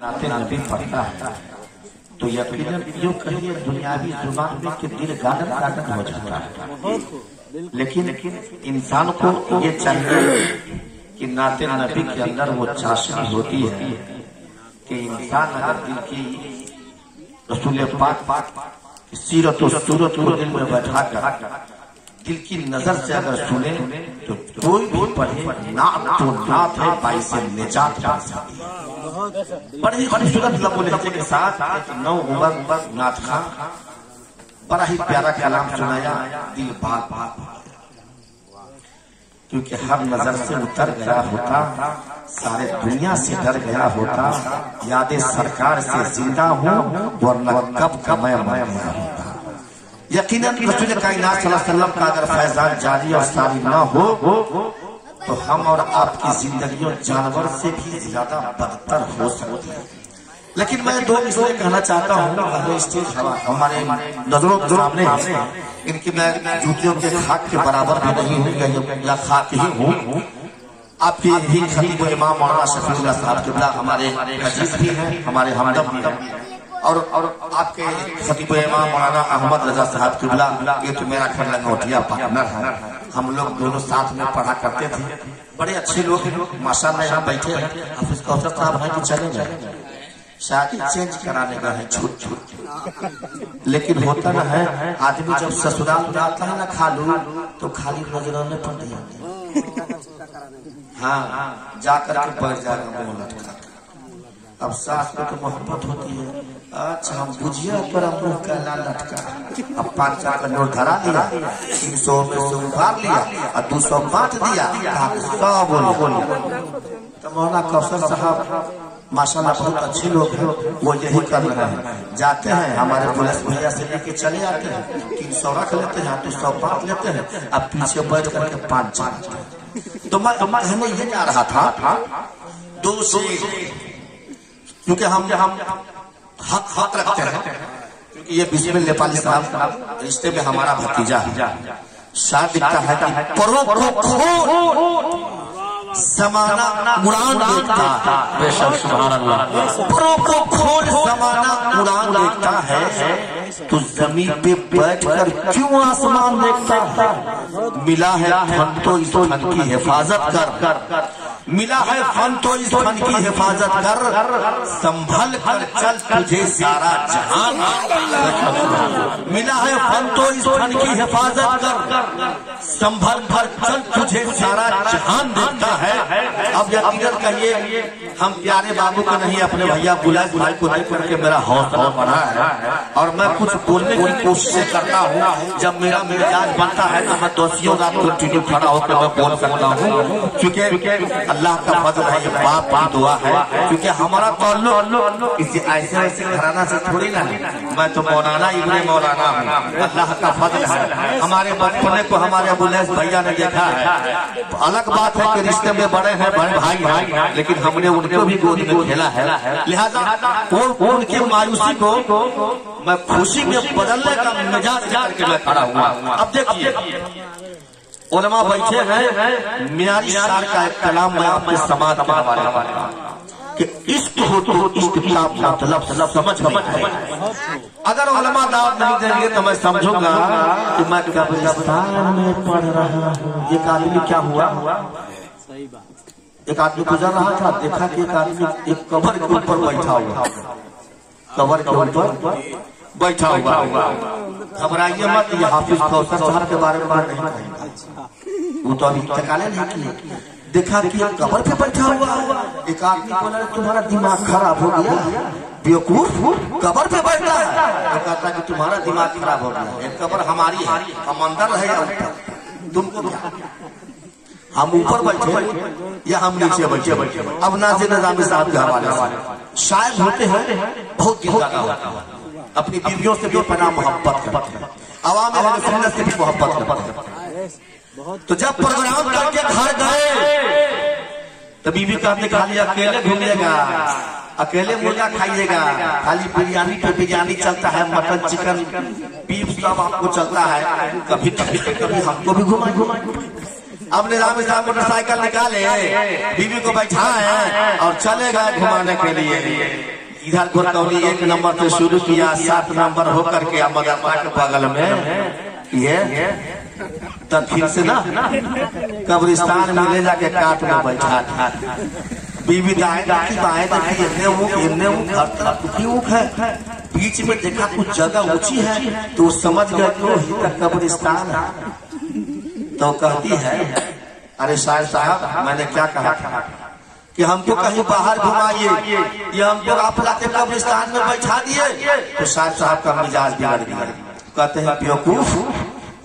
नाते नबी पढ़ता है तो यकीनन यूं कहिए दुनियावी जुबान में कि दिल गार्डन गार्डन हो जाता है। लेकिन इंसान को ये चाहिए कि नाते नबी के अंदर वो चाशनी होती है कि इंसान अगर दिल की रसूल पाक सीरत और सूरत को दिल में बैठा कर दिल की नजर से अगर सुने तो कोई भी पढ़े नात तो नात है बाई से निजात पा सकती है। बड़ी खूबसूरत लबो लहजे के साथ नौ उम्र नात खां बड़ा ही प्यारा कलाम सुनाया, दिल बात क्योंकि हर नजर से उतर गया होता, सारे दुनिया से डर गया होता, यादें सरकार से जिंदा हूँ वरना कब का मैं मर गया होता। यकीनन रसूल कायनात सल्लल्लाहु अलैहि वसल्लम का अगर फैजान जारी और सारी ना हो तो हम और आपकी जिंदगियों जानवर से भी ज्यादा बदतर हो सकती है। लेकिन मैं दो इसलिए कहना चाहता हूँ, स्टेज हमारे नजरों के सामने इनकी मैं जूतियों के खाक के बराबर भी नहीं हूँ या खाक ही हूँ। आपके भी खतीब इमाम मौलाना शफीउल्लाह साहब किबला हमारे अजीज भी हैं, हमारे हमदम भी हैं, और आपके खतीब इमाम मौलाना अहमद रजा साहब किबला ये तो मेरा घर लंगोटिया पार्टनर है। हम लोग दोनों साथ में पढ़ा करते थे, बड़े अच्छे लोग माशाल्लाह यहाँ बैठे हैं। हाफिज कौसर साहब हैं कि चले गए, शादी चेंज कराने का है छूट छूट। लेकिन होता ना है आदमी जब ससुराल में आता है ना खालू तो खाली नजराने पड़ जाते, हाँ जाकर के बैठ जाएगा मुंह लटका। अब सास में तो मोहब्बत होती है, अच्छा हम बुझिया पर मुंह का लाल लटका। अब 500 का नोट धरा दिया, 300 में से उधार लिया और 200 बांट दिया, सब बोलो। तो मौलाना कौसर साहब माशाल्लाह बहुत अच्छे लोग हैं, वो यही कर रहे हैं। जाते हैं हमारे पुलिस भैया से लेके चले आते हैं, 300 रख लेते हैं, 200 बांट लेते हैं, अब पीछे बैठ करके 5 चाहते हैं। तो मैं कहने ये जा रहा था दो से, क्योंकि हम हक रखते हैं, क्योंकि ये बिस्मिल नेपाली साहब रिश्ते में हमारा भतीजा है। शायद दिखता है कि समाना उड़ान देखता है, बेशक सुभान अल्लाह, परों को खोल समाना उड़ान देखता है तो जमीन पे बैठकर क्यों आसमान देखता है। मिला है फन तो इस फन की हिफाजत कर, मिला है फन तो इस फन की हिफाजत कर, संभल कर चल तुझे सारा जहान। मिला है फन तो इस फन की हिफाजत कर, संभल कर चल तुझे सारा जहान देखता है। अब यकीनन कहिए हम प्यारे बाबू को नहीं अपने भैया बुलाए भाई को नहीं करके मेरा हौसला बढ़ा है और मैं कुछ बोलने की कोशिश करता हूँ। जब मेरा मिजाज बनता है तो मैं दोषियों का कंटिन्यू खड़ा होकर मैं बोल सकता हूँ, क्योंकि अल्लाह का फजल है, ये बाप की दुआ है। क्योंकि हमारा ताल्लुक किसी ऐसे ऐसे घराना से थोड़ी ना है, मैं तो मौलाना इब्ने मौलाना हूँ। अल्लाह का फजल है, हमारे बचपने को हमारे अबुलैस भैया ने देखा है। अलग बात है कि रिश्ते में बड़े हैं भाई भाई, लेकिन हमने उनको भी गोद में खेला है। लिहाजा उनकी मायूसी को मैं खुशी में बदलने का मिजाज करके मैं खड़ा हुआ। अब देखिए उलमा बैठे हैं, मियारी शार का एक कलाम मैं आपके समाज के हवाले कि इश्क हो तो इश्क का मतलब समझ में। अगर उलमा दावत नहीं देंगे तो मैं समझूंगा कि मैं कब्रिस्तान में पढ़ रहा हूँ। एक आदमी क्या हुआ, एक आदमी गुजर रहा था, देखा कि एक आदमी एक कब्र के ऊपर बैठा हुआ, कब्र के ऊपर बैठा हुआ। घबराइए मत, ये हाफिज कौसर साहब के बारे में बात नहीं कहेंगे, वो तो अभी तकाले नहीं किए। देखा कि कब्र पे बैठा हुआ, एक आदमी बोला तुम्हारा दिमाग खराब हो गया बेवकूफ, कब्र पे बैठा है। तो कहता कि तुम्हारा दिमाग खराब हो गया, एक कब्र हमारी है, हम अंदर रहे या ऊपर, तुमको हम ऊपर बैठे या हम नीचे बैठे। अब नाज़िर निज़ामी साहब के हवाले से शायद होते हैं बहुत दिल लगा होता है, अपनी बीवियों से भी बेपनाह मोहब्बत करते हैं, आवाम अहले सुन्नत से भी मोहब्बत करते हैं। तो जब प्रोग्राम करके घर गए तो बीवी कहते खाली अकेले घूमिएगा, अकेले मुर्गा खाइएगा, खाली बिरयानी पे बिरयानी चलता है, मटन चिकन बीफ सब आपको चलता है, कभी कभी हमको भी घुमा। अब निजाम साहब मोटरसाइकिल निकाले, बीवी को बैठाए और चले गए घुमाने के लिए। इधर घुरकौली 1 नंबर से शुरू किया, 7 नंबर होकर के मदरसा के बगल में ये तब फिर से ना कब्रिस्तान में ले जाके काट में बैठा था। बीवी दाएं बाएं है, बीच में देखा कुछ जगह ऊंची है तो समझ गए तो कब्रिस्तान है। तो कहती है, अरे साहब मैंने क्या कहा था कि हमको कहीं बाहर घुमाइए, ये हमको आप लाके कब्रिस्तान में बैठा दिए। तो साहब का मिजाज बिगड़ गया। कहते हैं बेवकूफ,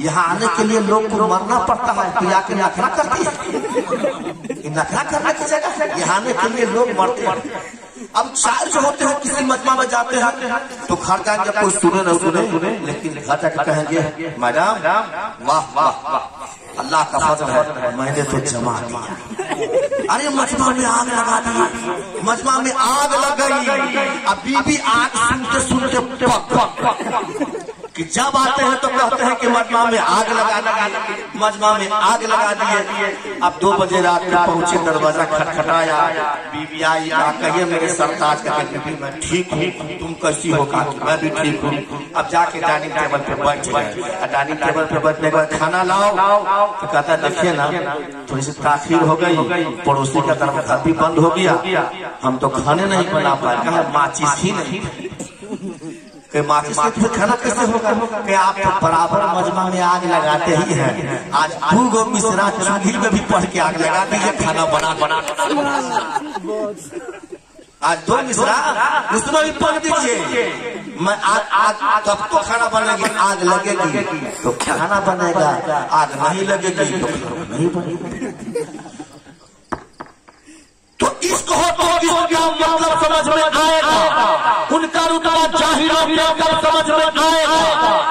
यहाँ आने के लिए लोग को मरना पड़ता है, तो आके नखरा करती है। नखरा करने की जगह यहाँ आने के लिए लोग मरते हैं। अब शायर जो होते हैं किसी मजमा में जाते हैं तो घर जाएंगे, कोई सुने न सुने, लेकिन घर जाकर कहेंगे मैडम वाह वाह अल्लाह का फजल है, मैंने तो जमा दिया। अरे मजमा में आग लगा दी, मजमा में आग लग गई। अब बीबी आग सुनते सुनते कि जब आते हैं तो कहते हैं कि मजमा में आग लगा दिए, मजमा में आग लगा दिए। अब 2 बजे रात में पहुंचे, दरवाजा खटखटाया, बीबी आई, कहिए मेरे सरताज का बीबी मैं ठीक हूँ, तुम कैसी हो? कहा मैं भी ठीक हूँ। अब जाके डाइनिंग टेबल पे बैठ गए। डाइनिंग टेबल पे बैठने के बाद खाना लाओ, तो कहता है देखिए ना थोड़ी सी ताखीर हो गई, पड़ोसी का तरफ घर भी बंद हो गया, हम तो खाने नहीं बना पाए। कहा माचिस ही नहीं कि माचिस से खाना कैसे होगा? कि आप तो बराबर मजमा में आग लगाते ही हैं। आज 2 मिश्रा चूल्ही में भी पढ़ के आग लगा दीजिए, खाना बना आज 2 मिश्रा उसमें भी पढ़ दीजिए। मैं आज तब तो खाना बनेगी, आग लगेगी तो खाना बनेगा, आग नहीं लगेगी तो नहीं बनेगी। तो इसको क्या मतलब समझ में आएगा? उनका रुतबा जाहिरों के कब समझ में आएगा?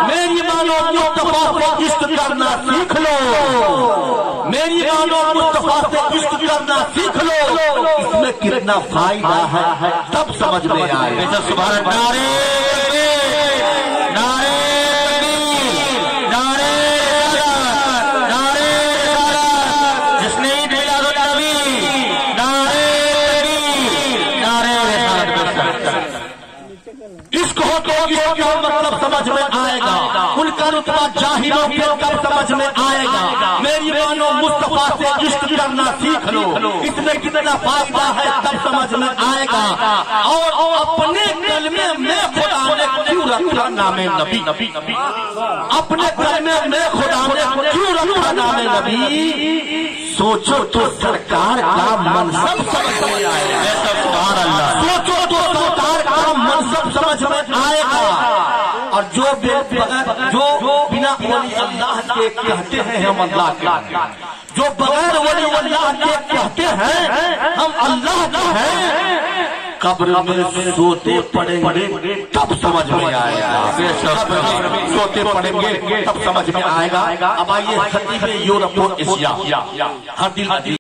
मेरी मानो मुस्तफा से इश्क करना सीख लो, मेरी मानो मुस्तफा से इश्क करना सीख लो, इसमें कितना फायदा है तब समझ में आएगा। सुभान नारे नारे मतलब समझ में आएगा। उनका रुतबा जाहिरों के कब समझ में आएगा? मेरी मानो मुस्तफा से इश्क करना सीख लो, इसमें कितना फायदा है तब समझ में आएगा। और अपने कलमे में खुदा ने क्यों रखा नामे नबी? अपने कलमे में खुदा ने क्यों रखा नामे नबी? सोचो तो सरकार का मनसब समझ में आएगा। सोचो तो सरकार का मनसब समझ में आएगा। और जो बिना वली अल्लाह के कहते हैं हम अल्लाह के, जो बगैर वली अल्लाह के कहते हैं हम अल्लाह के हैं, कब्र में सोते पड़ेंगे तब समझ में आएगा। सोते पड़ेंगे तब समझ में आएगा। अब आइए खतीब यूरोप एशिया हर दिल